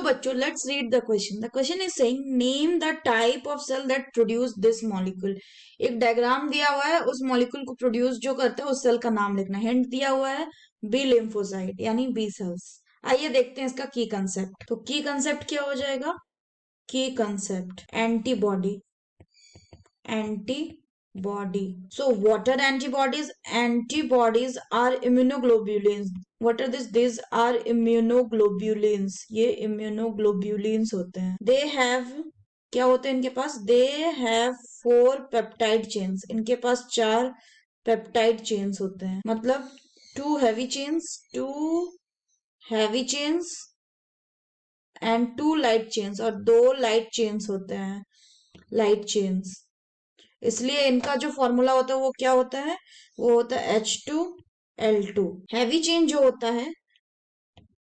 बच्चों let's read the question. The question is saying name the type of cell that produce this molecule. एक diagram दिया हुआ है, उस मॉलिक्यूल को प्रोड्यूस जो करता है उस सेल का नाम लिखना है. हिंट दिया हुआ है बी लिम्फोसाइट यानी बी सेल्स. आइए देखते हैं इसका की कंसेप्ट. तो की कंसेप्ट क्या हो जाएगा? की concept antibody. Antibody. So what are antibodies? Antibodies are immunoglobulins. What are this? These are immunoglobulins. ये immunoglobulins होते हैं. They have क्या होते हैं इनके पास? They have 4 peptide chains. इनके पास 4 peptide chains होते हैं. मतलब 2 heavy chains and 2 light chains और 2 light chains होते हैं. Light chains. इसलिए इनका जो फॉर्मूला होता है वो क्या होता है? वो होता है H2L2. हैवी चेन जो होता है,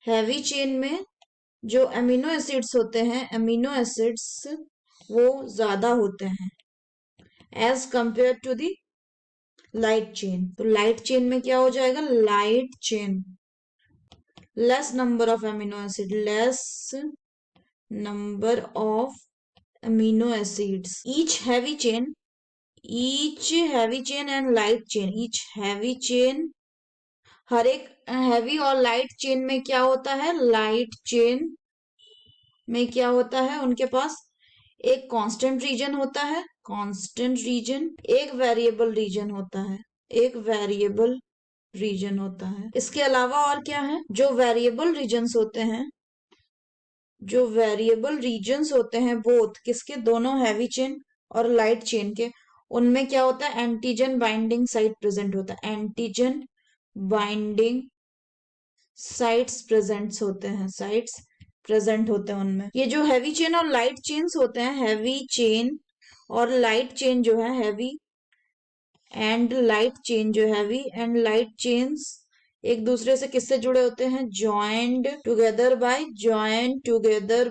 हैवी चेन में जो अमीनो एसिड्स होते हैं, अमीनो एसिड्स वो ज्यादा होते हैं as compare to the light chain. तो लाइट चेन में क्या हो जाएगा? Light chain less number of amino acid, less number of amino acids. each heavy chain and light chain, each heavy chain, हर एक हैवी और लाइट चेन में क्या होता है? लाइट चेन में क्या होता है? उनके पास एक कांस्टेंट रीजन होता है, कांस्टेंट रीजन, एक वेरिएबल रीजन होता है, एक वेरिएबल रीजन होता है. इसके अलावा और क्या है? जो वेरिएबल रीजन्स होते हैं, जो वेरिएबल रीजन्स होते हैं बोथ किसके? दोनों हैवी चेन और लाइट चेन के, उनमें क्या होता है? एंटीजन बाइंडिंग साइट प्रेजेंट होता है. एंटीजन बाइंडिंग साइट्स प्रेजेंट होते हैं, साइट्स प्रेजेंट होते हैं उनमें. ये जो हैवी चेन और लाइट चेन्स होते हैं, हैवी चेन और लाइट चेन जो है, हैवी एंड लाइट चेन, जो हैवी एंड लाइट चेन्स एक दूसरे से किससे जुड़े होते हैं? ज्वाइंट टुगेदर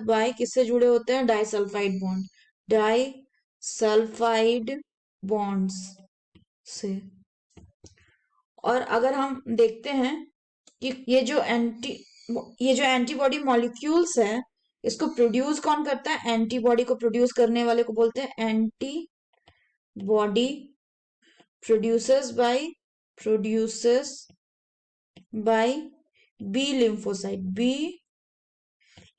बाय किससे जुड़े होते हैं? डाइसल्फाइड बॉन्ड, डाइसल्फाइड बॉन्ड्स से. और अगर हम देखते हैं कि ये जो एंटीबॉडी मॉलिक्यूल्स है, इसको प्रोड्यूस कौन करता है? एंटीबॉडी को प्रोड्यूस करने वाले को बोलते हैं antibody. Produces by B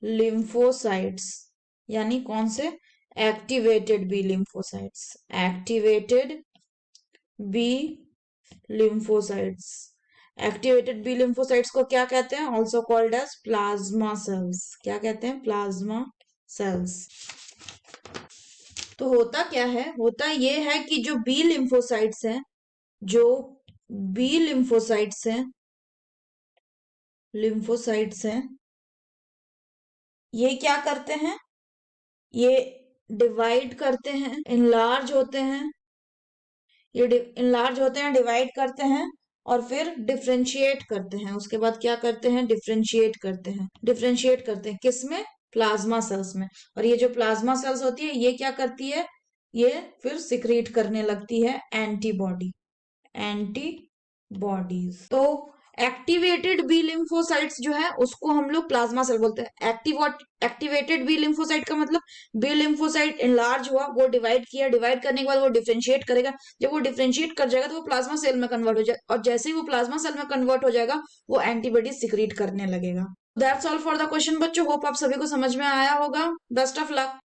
lymphocytes यानी कौन से? Activated B lymphocytes. Activated B lymphocytes को क्या कहते हैं? Also called as plasma cells. क्या कहते हैं? Plasma cells. तो होता क्या है? होता ये है कि जो बी लिम्फोसाइट्स हैं, ये क्या करते हैं? ये डिवाइड करते हैं, इनलार्ज होते हैं, डिवाइड करते हैं और फिर डिफ्रेंशिएट करते हैं. उसके बाद क्या करते हैं? डिफ्रेंशिएट करते हैं. किसमें? प्लाज्मा सेल्स में. और ये जो प्लाज्मा सेल्स होती है, ये क्या करती है? ये फिर सिक्रीट करने लगती है एंटीबॉडीज. तो एक्टिवेटेड बी लिम्फोसाइट्स जो है उसको हम लोग प्लाज्मा सेल बोलते हैं. एक्टिवेटेड बी लिम्फोसाइट का मतलब बी लिम्फोसाइट इनलार्ज हुआ, वो डिवाइड करने के बाद वो डिफरेंशिएट करेगा. जब वो डिफरेंशिएट कर जाएगा तो वो प्लाज्मा सेल में कन्वर्ट हो जाएगा, और जैसे ही वो प्लाज्मा सेल में कन्वर्ट हो जाएगा वो एंटीबॉडी सिक्रीट करने लगेगा. That's all for the question बच्चों. होप आप सभी को समझ में आया होगा. Best of luck.